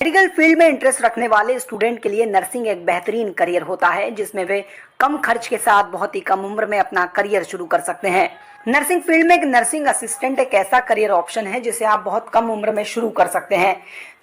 Medical field में interest रखने वाले स्टूडेंट के लिए नर्सिंग एक बेहतरीन करियर होता है, जिसमें वे कम खर्च के साथ बहुत ही कम उम्र में अपना करियर शुरू कर सकते हैं। नर्सिंग फील्ड में एक नर्सिंग असिस्टेंट एक ऐसा करियर ऑप्शन है जिसे आप बहुत कम उम्र में शुरू कर सकते हैं।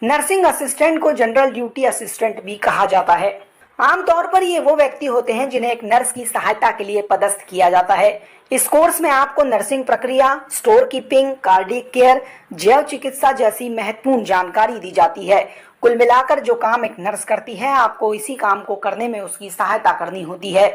नर्सिंग असिस्टेंट को जनरल ड्यूटी असिस्टेंट भी कहा जाता है। आमतौर पर ये वो व्यक्ति होते हैं जिन्हें एक नर्स की सहायता के लिए पदस्थ किया जाता है। इस कोर्स में आपको नर्सिंग प्रक्रिया, स्टोर कीपिंग, कार्डियक केयर, जैव चिकित्सा जैसी महत्वपूर्ण जानकारी दी जाती है। कुल मिलाकर जो काम एक नर्स करती है, आपको इसी काम को करने में उसकी सहायता करनी होती है।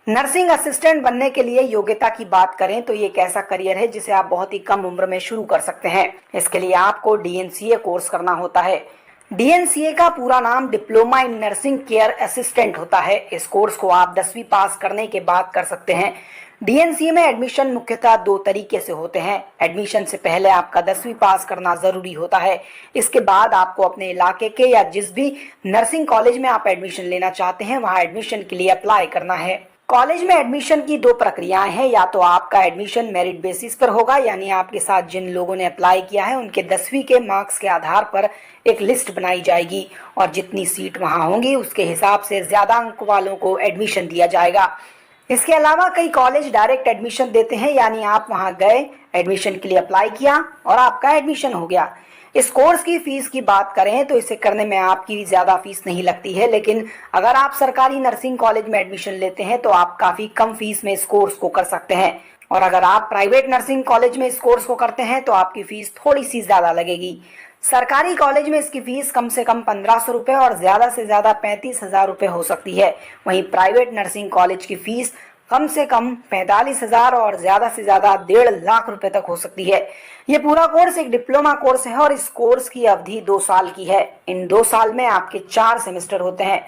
नर्सिंग असिस्टेंट बनने के लिए योग्यता की बात करें तो ये एक ऐसा करियर है जिसे आप बहुत ही कम उम्र में शुरू कर सकते हैं। इसके लिए आपको डीएनसीए कोर्स करना होता है। डीएनसीए का पूरा नाम diploma in nursing care assistant होता है। इस कोर्स को आप 10वीं पास करने के बाद कर सकते हैं। डीएनसीए में एडमिशन मुख्यतः दो तरीके से होते हैं। एडमिशन से पहले आपका 10वीं पास करना जरूरी होता है। इसके बाद आपको अपने इलाके के या जिस भी नर्सिंग कॉलेज में आप एडमिशन लेना चाहते हैं वहां एडमिशन के लिए अप्लाई करना है। कॉलेज में एडमिशन की दो प्रक्रियाएं हैं। या तो आपका एडमिशन मेरिट बेसिस पर होगा, यानी आपके साथ जिन लोगों ने अप्लाई किया है उनके 10वीं के मार्क्स के आधार पर एक लिस्ट बनाई जाएगी और जितनी सीट वहां होंगी उसके हिसाब से ज्यादा अंक वालों को एडमिशन दिया जाएगा। इसके अलावा कई कॉलेज डायरेक्ट एडमिशन देते हैं, यानी आप वहां गए, एडमिशन के लिए अप्लाई किया और आपका एडमिशन हो गया। इस कोर्स की फीस की बात करें तो इसे करने में आपकी ज्यादा फीस नहीं लगती है, लेकिन अगर आप सरकारी नर्सिंग कॉलेज में एडमिशन लेते हैं तो आप काफी कम फीस में इस कोर्स को कर सकते हैं। और अगर आप प्राइवेट नर्सिंग कॉलेज में इस कोर्स को करते हैं तो आपकी फीस थोड़ी सी ज्यादा लगेगी। सरकारी कॉलेज में इसकी फीस कम से कम 1500 रुपये और ज्यादा से ज्यादा 35,000 रुपये हो सकती है। वहीं प्राइवेट नर्सिंग कॉलेज की फीस कम से कम 45,000 और ज्यादा से ज्यादा 1.5 लाख रुपए तक हो सकती है। ये पूरा कोर्स एक डिप्लोमा कोर्स है और इस कोर्स की अवधि 2 साल की है। इन 2 साल में आपके 4 सेमेस्टर होते हैं।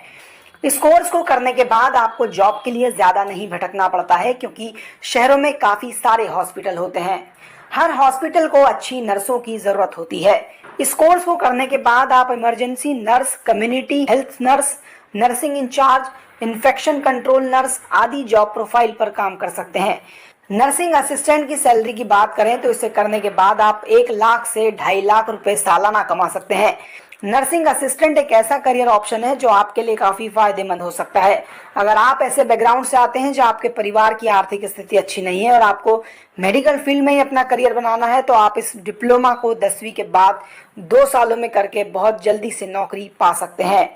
इस कोर्स को करने के बाद आपको जॉब के लिए ज्यादा नहीं भटकना पड़ता है, क्योंकि शहरों में काफी सारे हॉस्पिटल होते हैं। हर हॉस्पिटल को अच्छी नर्सों की जरूरत होती है। इस कोर्स को करने के बाद आप emergency nurse, community health nurse, nursing incharge, infection control nurse आदि जॉब प्रोफाइल पर काम कर सकते हैं। नर्सिंग असिस्टेंट की सैलरी की बात करें तो इसे करने के बाद आप 1 लाख से 2.5 लाख रुपए सालाना कमा सकते हैं। नर्सिंग असिस्टेंट एक ऐसा करियर ऑप्शन है जो आपके लिए काफी फायदेमंद हो सकता है। अगर आप ऐसे बैकग्राउंड से आते हैं जहां आपके परिवार की आर्थिक स्थिति अच्छी नहीं है और आपको मेडिकल फील्ड में ही अपना करियर बनाना है, तो आप इस डिप्लोमा को 10वीं के बाद 2 सालों में करके बहुत जल्दी से नौकरी पा सकते हैं।